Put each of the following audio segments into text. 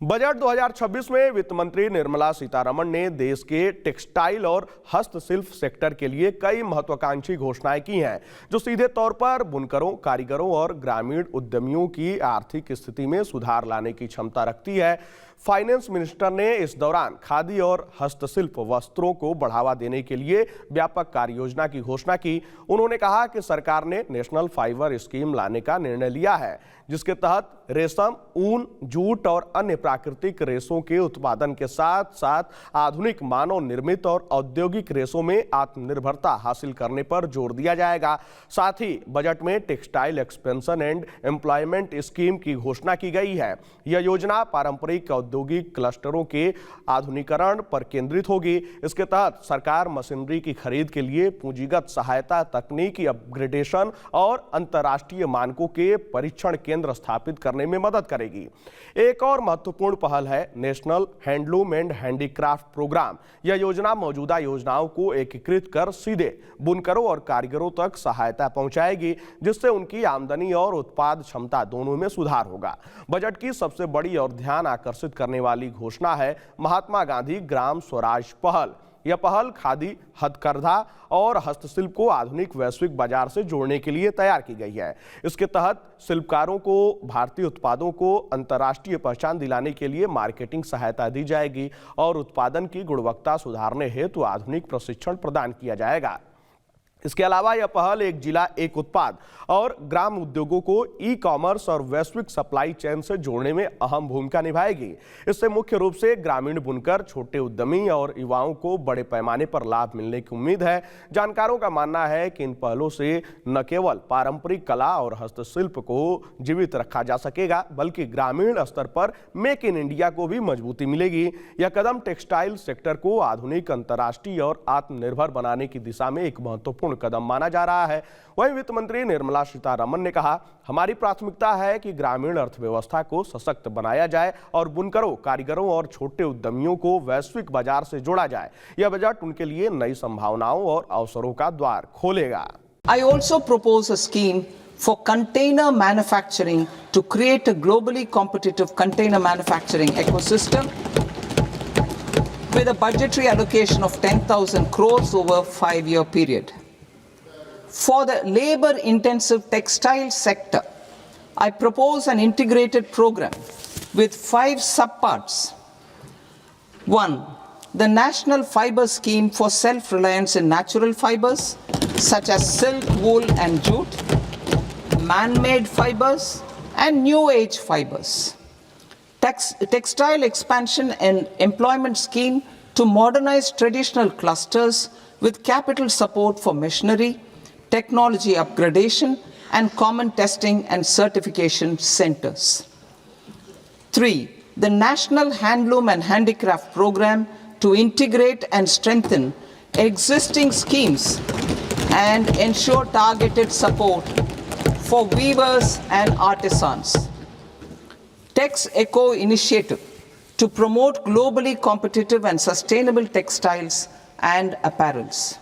Budget 2026 में वित्त मंत्री निर्मला सीतारमण ने देश के टेक्सटाइल और हस्तशिल्प सेक्टर के लिए कई महत्वाकांक्षी घोषणाएं की हैं, जो सीधे तौर पर बुनकरों, कारीगरों और ग्रामीण उद्यमियों की आर्थिक स्थिति में सुधार लाने की क्षमता रखती है। फाइनेंस मिनिस्टर ने इस दौरान खादी और हस्तशिल्प वस्त्रों को बढ़ावा देने के लिए व्यापक कार्य योजना की घोषणा की। उन्होंने कहा कि सरकार ने नेशनल फाइबर स्कीम लाने का निर्णय लिया है, जिसके तहत रेशम, ऊन, जूट और अन्य प्राकृतिक रेशों के उत्पादन के साथ साथ आधुनिक मानव निर्मित और औद्योगिक रेशों में आत्मनिर्भरता हासिल करने पर जोर दिया जाएगा। साथ ही बजट में textile expansion and employment scheme की घोषणा की गई है। यह योजना पारंपरिक औद्योगिक क्लस्टरों के आधुनिकीकरण पर केंद्रित होगी। इसके तहत सरकार मशीनरी की खरीद के लिए पूंजीगत सहायता, तकनीकी अपग्रेडेशन और अंतर्राष्ट्रीय मानकों के परीक्षण केंद्र स्थापित करने में मदद करेगी। एक और महत्वपूर्ण पहल है national handloom and handicraft programme. यह योजना मौजूदा योजनाओं को एकीकृत कर सीधे बुनकरों और कारीगरों तक सहायता पहुंचाएगी, जिससे उनकी आमदनी और उत्पाद क्षमता दोनों में सुधार होगा। बजट की सबसे बड़ी और ध्यान आकर्षित करने वाली घोषणा है महात्मा गांधी ग्राम स्वराज पहल। यह पहल खादी, हथकरघा और हस्तशिल्प को आधुनिक वैश्विक बाजार से जोड़ने के लिए तैयार की गई है। इसके तहत शिल्पकारों को भारतीय उत्पादों को अंतर्राष्ट्रीय पहचान दिलाने के लिए मार्केटिंग सहायता दी जाएगी और उत्पादन की गुणवत्ता सुधारने हेतु आधुनिक प्रशिक्षण प्रदान किया जाएगा। इसके अलावा यह पहल एक जिला एक उत्पाद और ग्राम उद्योगों को ई कॉमर्स और वैश्विक सप्लाई चेन से जोड़ने में अहम भूमिका निभाएगी। इससे मुख्य रूप से ग्रामीण बुनकर, छोटे उद्यमी और युवाओं को बड़े पैमाने पर लाभ मिलने की उम्मीद है। जानकारों का मानना है कि इन पहलों से न केवल पारंपरिक कला और हस्तशिल्प को जीवित रखा जा सकेगा, बल्कि ग्रामीण स्तर पर मेक इन इंडिया को भी मजबूती मिलेगी। यह कदम टेक्सटाइल सेक्टर को आधुनिक, अंतर्राष्ट्रीय और आत्मनिर्भर बनाने की दिशा में एक महत्वपूर्ण कदम माना जा रहा है। वहीं वित्त मंत्री निर्मला सीतारमण ने कहा, हमारी प्राथमिकता है कि ग्रामीण अर्थव्यवस्था को सशक्त बनाया जाए और बुनकरों, कारीगरों और छोटे उद्यमियों को वैश्विक बाजार से जोड़ा जाए। यह बजट उनके लिए नई संभावनाओं और अवसरों का द्वार खोलेगा। I also propose a scheme for container manufacturing to create a globally competitive container manufacturing ecosystem with a budgetary allocation of 10,000 crores over a 5-year period. For the labor-intensive textile sector, I propose an integrated program with 5 subparts. 1. The National Fiber Scheme for self-reliance in natural fibers, such as silk, wool and jute, man-made fibers and new age fibers. Textile expansion and employment scheme to modernize traditional clusters with capital support for machinery, technology upgradation and common testing and certification centers. 3. The National Handloom and Handicraft Program to integrate and strengthen existing schemes and ensure targeted support for weavers and artisans. Tex Eco initiative to promote globally competitive and sustainable textiles and apparels.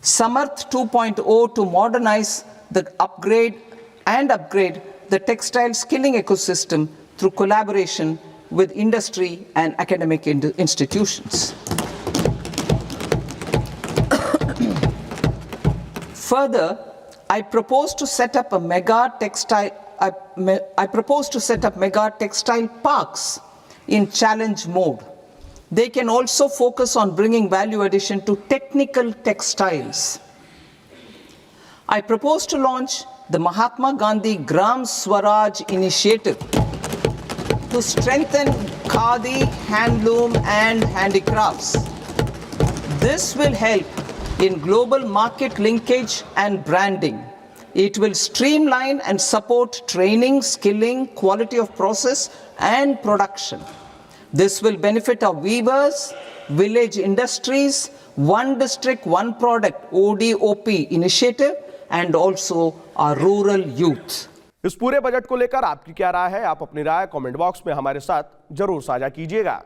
Samarth 2.0 to modernize the upgrade the textile skilling ecosystem through collaboration with industry and academic institutions. Further, I propose to set up mega textile parks in challenge mode. They can also focus on bringing value addition to technical textiles. I propose to launch the Mahatma Gandhi Gram Swaraj initiative to strengthen khadi, handloom and handicrafts. This will help in global market linkage and branding. It will streamline and support training, skilling, quality of process and production. This will benefit our weavers, village industries, one district, one product ODOP initiative and also our rural youth. इस पूरे budget को लेकर आपकी क्या राय है? आप अपनी राय comment box में हमारे साथ जरूर साझा कीजिएगा।